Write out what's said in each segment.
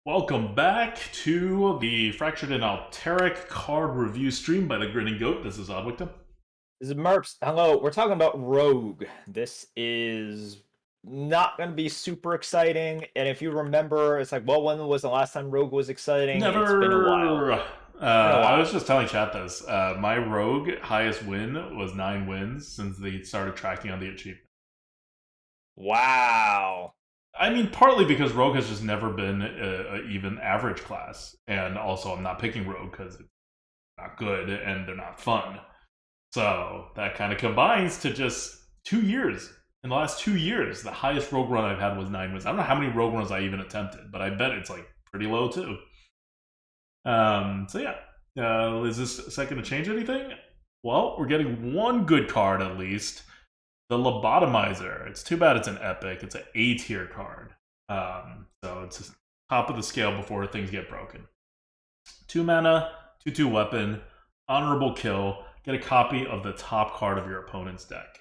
Welcome back to the Fractured and Alterac card review stream by the Grinning Goat. This is Oddwickham. This is Merps. Hello, we're talking about Rogue. This is not going to be super exciting. And if you remember, it's like, well, when was the last time Rogue was exciting? It's been a while. Never. Been a I while. was just telling chat this. My Rogue highest win was 9 wins since they started tracking on the achievement. Wow. I mean, partly because Rogue has just never been a even average class. And also, I'm not picking Rogue because it's not good and they're not fun. So that kind of combines to just 2 years. In the last 2 years, the highest rogue run I've had was 9 wins. I don't know how many rogue runs I even attempted, but I bet it's like pretty low too. So yeah, is this second to change anything? Well, we're getting one good card at least. The Lobotomizer. It's too bad it's an epic. It's an A tier card. So it's just top of the scale before things get broken. 2 mana, 2/2 weapon, honorable kill. Get a copy of the top card of your opponent's deck.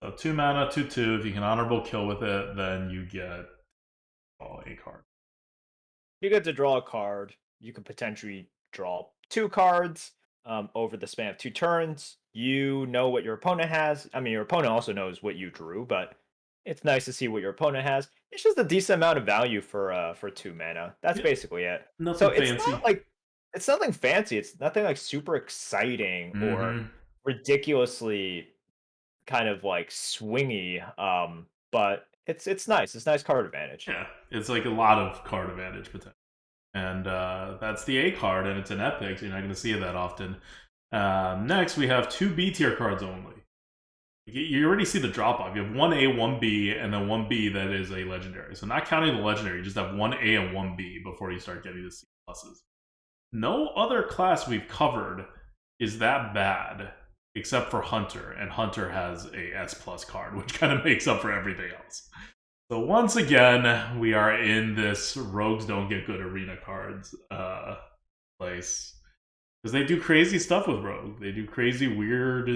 So 2 mana, 2/2. If you can honorable kill with it, then you get a card. You get to draw a card. You could potentially draw 2 cards over the span of 2 turns. You know what your opponent has. I mean, your opponent also knows what you drew, but it's nice to see what your opponent has. It's just a decent amount of value for 2 mana. That's basically it. So Nothing it's fancy. not like it's nothing fancy. It's nothing like super exciting or ridiculously kind of like swingy. But it's nice. It's nice card advantage. Yeah, it's like a lot of card advantage potential. And that's the A card, and it's an epic, so you're not going to see it that often. Next, we have 2 B tier cards only. You already see the drop off. You have 1A, 1B, and then 1B that is a legendary. So not counting the legendary, you just have 1A and 1B before you start getting the C pluses. No other class we've covered is that bad except for Hunter, and Hunter has a S plus card, which kind of makes up for everything else. So once again, we are in this rogues don't get good arena cards place. Because they do crazy stuff with Rogue. They do crazy, weird,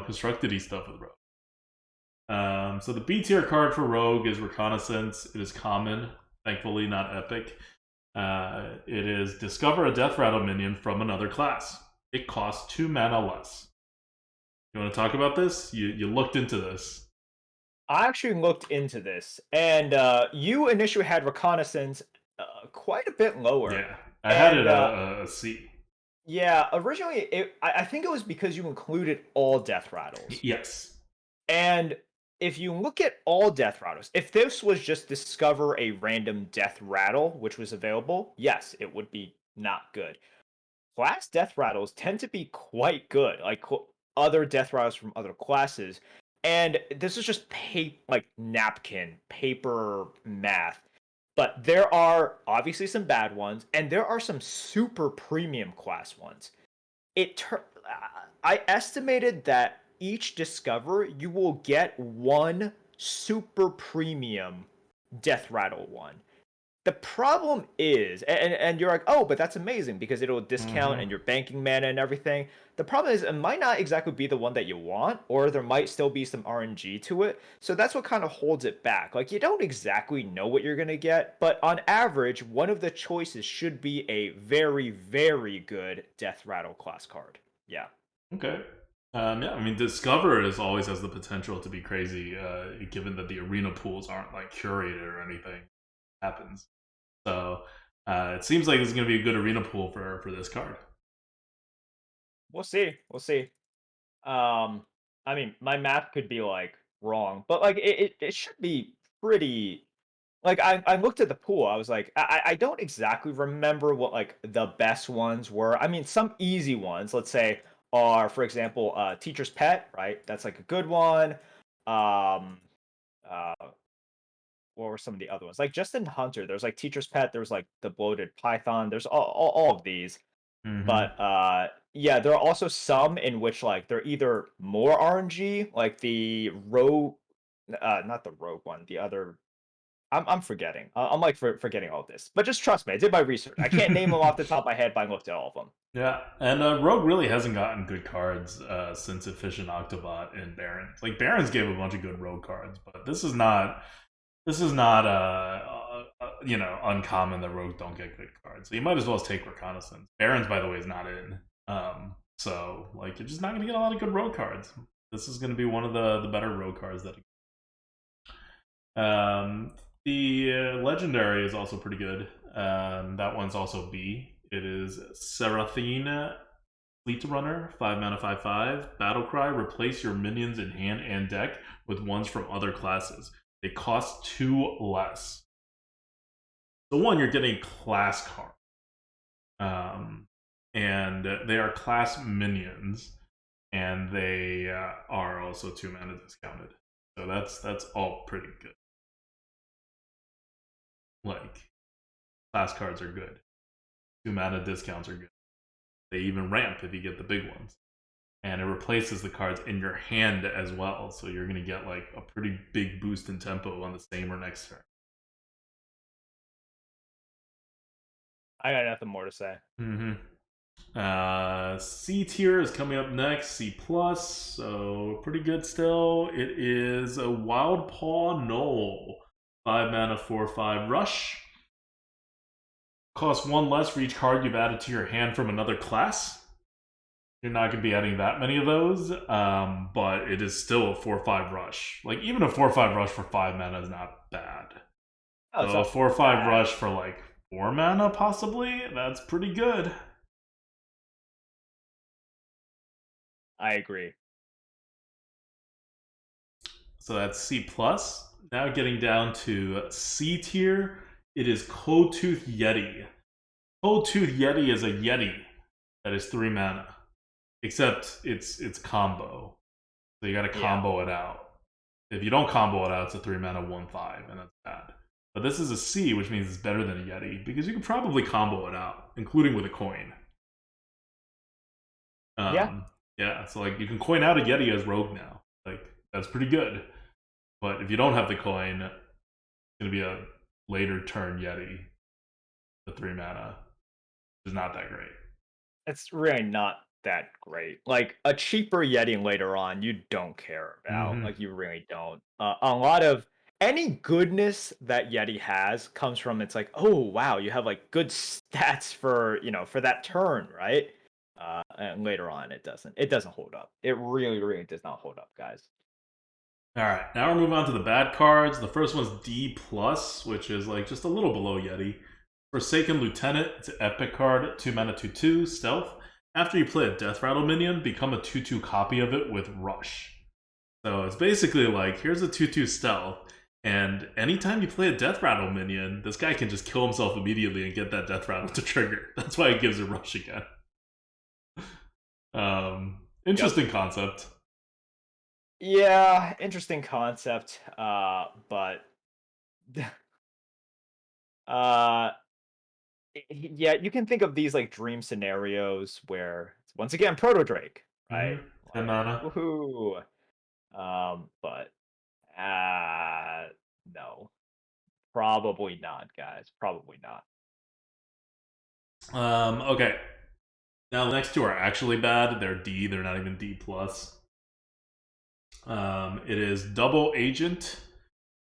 constructed-y stuff with Rogue. So the B tier card for Rogue is Reconnaissance. It is common, thankfully not epic. It is discover a Death Rattle minion from another class. It costs 2 mana less. You want to talk about this? You looked into this. I actually looked into this, and you initially had Reconnaissance quite a bit lower. Yeah, I had it a C. Yeah, originally, I think it was because you included all Death Rattles. Yes. And if you look at all Death Rattles, if this was just discover a random Death Rattle, which was available, yes, it would be not good. Class Death Rattles tend to be quite good, like other Death Rattles from other classes. And this is just napkin, paper math. But there are obviously some bad ones, and there are some super premium class ones. I estimated that each discover you will get one super premium Death Rattle one. The problem is, and you're like, oh, but that's amazing because it'll discount and you're banking mana and everything. The problem is it might not exactly be the one that you want, or there might still be some RNG to it. So that's what kind of holds it back. Like, you don't exactly know what you're going to get, but on average, one of the choices should be a very, very good Death Rattle class card. Yeah. Okay. Yeah, I mean, Discover always has the potential to be crazy, given that the arena pools aren't like curated or anything happens. So it seems like it's going to be a good arena pool for this card. We'll see. We'll see. I mean, my math could be like wrong, but like it should be pretty. Like I looked at the pool, I was like, I don't exactly remember what like the best ones were. I mean, some easy ones, let's say, are for example, Teacher's Pet, right? That's like a good one. Um, uh, what were some of the other ones? Like Justin Hunter, there's like Teacher's Pet, there's like the Bloated Python, there's all of these. But yeah, there are also some in which like they're either more RNG, like the rogue, not the rogue one, the other. I'm forgetting. I'm like forgetting all this. But just trust me, I did my research. I can't name them off the top of my head, but I looked at all of them. Yeah, and Rogue really hasn't gotten good cards since Efficient Octobot and Barons. Like Barons gave a bunch of good Rogue cards, but this is not uncommon that rogues don't get good cards. So you might as well take Reconnaissance. Barons, by the way, is not in. So like you're just not gonna get a lot of good rogue cards. This is gonna be one of the better rogue cards that. The legendary is also pretty good. That one's also B. It is Seraphina, Fleet Runner, 5 mana, 5/5. Battle Cry, replace your minions in hand and deck with ones from other classes. They cost 2 less. So one, you're getting class card. And they are class minions, and they are also 2 mana discounted. So that's all pretty good. Like, class cards are good. 2 mana discounts are good. They even ramp if you get the big ones. And it replaces the cards in your hand as well. So you're going to get like a pretty big boost in tempo on the same or next turn. I got nothing more to say. C tier is coming up next. C plus, so pretty good still. It is a Wild Paw Knoll, 5 mana, 4/5 rush. Costs 1 less for each card you've added to your hand from another class. You're not going to be adding that many of those, but it is still a 4/5 rush. Like, even a 4/5 rush for 5 mana is not bad. Oh, so a 4/5 rush for like 4 mana, possibly? That's pretty good. I agree. So that's C plus. Now getting down to C tier, it is Cold Tooth Yeti. Cold Tooth Yeti is a Yeti that is 3 mana, except it's combo. So you got to combo it out. If you don't combo it out, it's a 3 mana 1/5, and that's bad. But this is a C, which means it's better than a Yeti because you can probably combo it out, including with a coin. Yeah, so like you can coin out a Yeti as rogue now. Like, that's pretty good. But if you don't have the coin, it's gonna be a later turn Yeti. The 3 mana is not that great. It's really not that great. Like, a cheaper Yeti later on, you don't care about. Like, you really don't. A lot of any goodness that Yeti has comes from, it's like, oh wow, you have like good stats for for that turn, right? And later on, it doesn't hold up. It really, really does not hold up, guys. All right, now we're moving on to the bad cards. The first one's D plus, which is like just a little below Yeti. Forsaken Lieutenant, it's an epic card, 2 mana, 2/2, stealth. After you play a Death Rattle minion, become a 2/2 copy of it with Rush. So it's basically like, here's a 2/2 stealth, and anytime you play a Death Rattle minion, this guy can just kill himself immediately and get that Death Rattle to trigger. That's why it gives it Rush again. Interesting concept. Yeah, interesting concept. But yeah, you can think of these like dream scenarios where once again Proto Drake, right? 10 mana. Woohoo! But no, probably not, guys. Probably not. Okay. Now the next two are actually bad. They're D. They're not even D plus. It is Double Agent.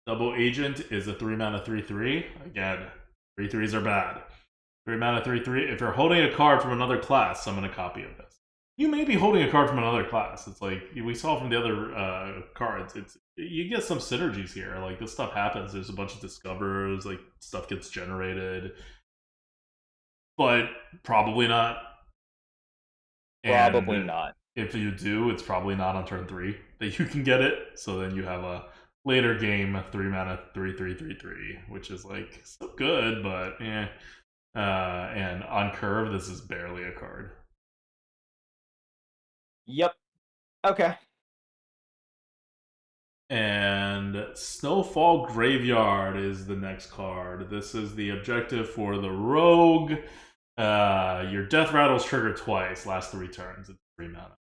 Double Agent is a 3 mana 3/3. Again, 3/3s are bad. 3 mana 3/3. If you're holding a card from another class, summon a copy of this. You may be holding a card from another class. It's like we saw from the other cards. You get some synergies here. Like, this stuff happens. There's a bunch of discoverers. Like, stuff gets generated, but probably not. Probably not. If you do, it's probably not on turn 3 that you can get it. So then you have a later game 3 mana 3/3/3/3, which is like so good, but eh. And on curve, this is barely a card. Yep. Okay. And Snowfall Graveyard is the next card. This is the objective for the rogue. Your Death Rattles trigger twice, last 3 turns. It's 3 mana.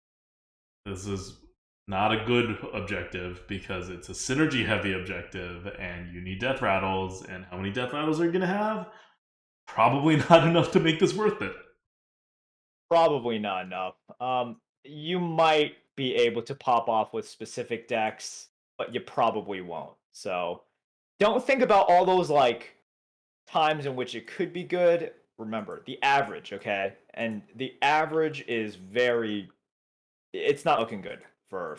This is not a good objective because it's a synergy heavy objective and you need Death Rattles. And how many Death Rattles are you going to have? Probably not enough to make this worth it. Probably not enough. You might be able to pop off with specific decks, but you probably won't. So don't think about all those like times in which it could be good. Remember the average, okay? And the average is very. It's not looking good for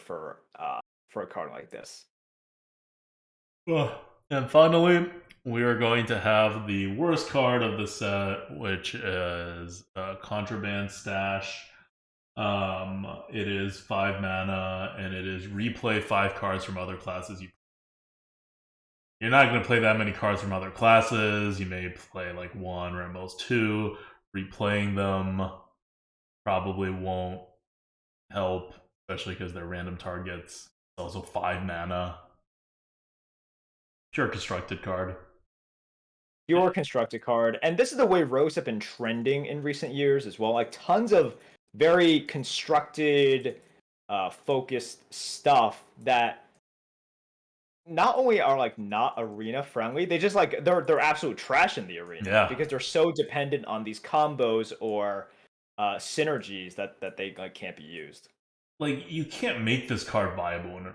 a card like this. Ugh. And finally, we are going to have the worst card of the set, which is Contraband Stash. It is 5 mana, and it is replay 5 cards from other classes. You're not going to play that many cards from other classes. You may play like 1 or at most 2. Replaying them probably won't help, especially because they're random targets. It's also 5 mana. Pure constructed card. Pure constructed card, and this is the way rogues have been trending in recent years as well. Like tons of very constructed, focused stuff that not only are like not arena friendly, they just like they're absolute trash in the arena because they're so dependent on these combos or synergies that they like can't be used. Like you can't make this card viable in a.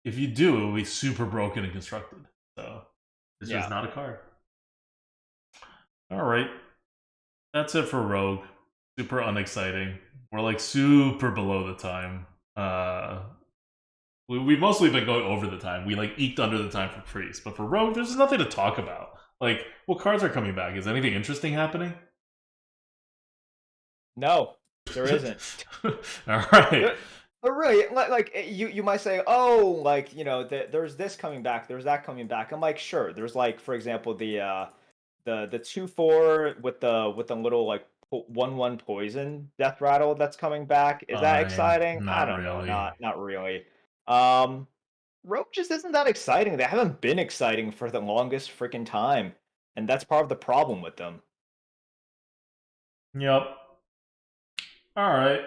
If you do, it will be super broken and constructed. So it's just not a card. Alright. That's it for Rogue. Super unexciting. We're like super below the time. We've mostly been going over the time. We like eked under the time for Priest. But for Rogue, there's nothing to talk about. Like, what cards are coming back? Is anything interesting happening? No, there isn't. Alright. But really, like you might say, oh, like there's this coming back, there's that coming back. I'm like, sure. There's like, for example, the 2/4 with the little like 1/1 poison death rattle that's coming back. Is that exciting? I don't know. Not really. Rogue just isn't that exciting. They haven't been exciting for the longest freaking time, and that's part of the problem with them. Yep. All right.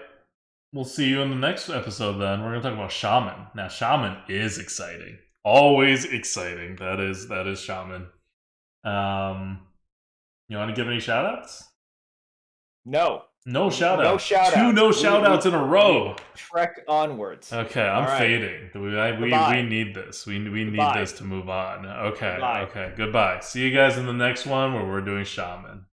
We'll see you in the next episode then. We're going to talk about Shaman. Now, Shaman is exciting. Always exciting. That is Shaman. You want to give any shout-outs? No. No shout-outs. No shout-outs. 2 no shout-outs in a row. Trek onwards. Okay, I'm fading. We need this. We need this to move on. Okay, okay. Goodbye. See you guys in the next one where we're doing Shaman.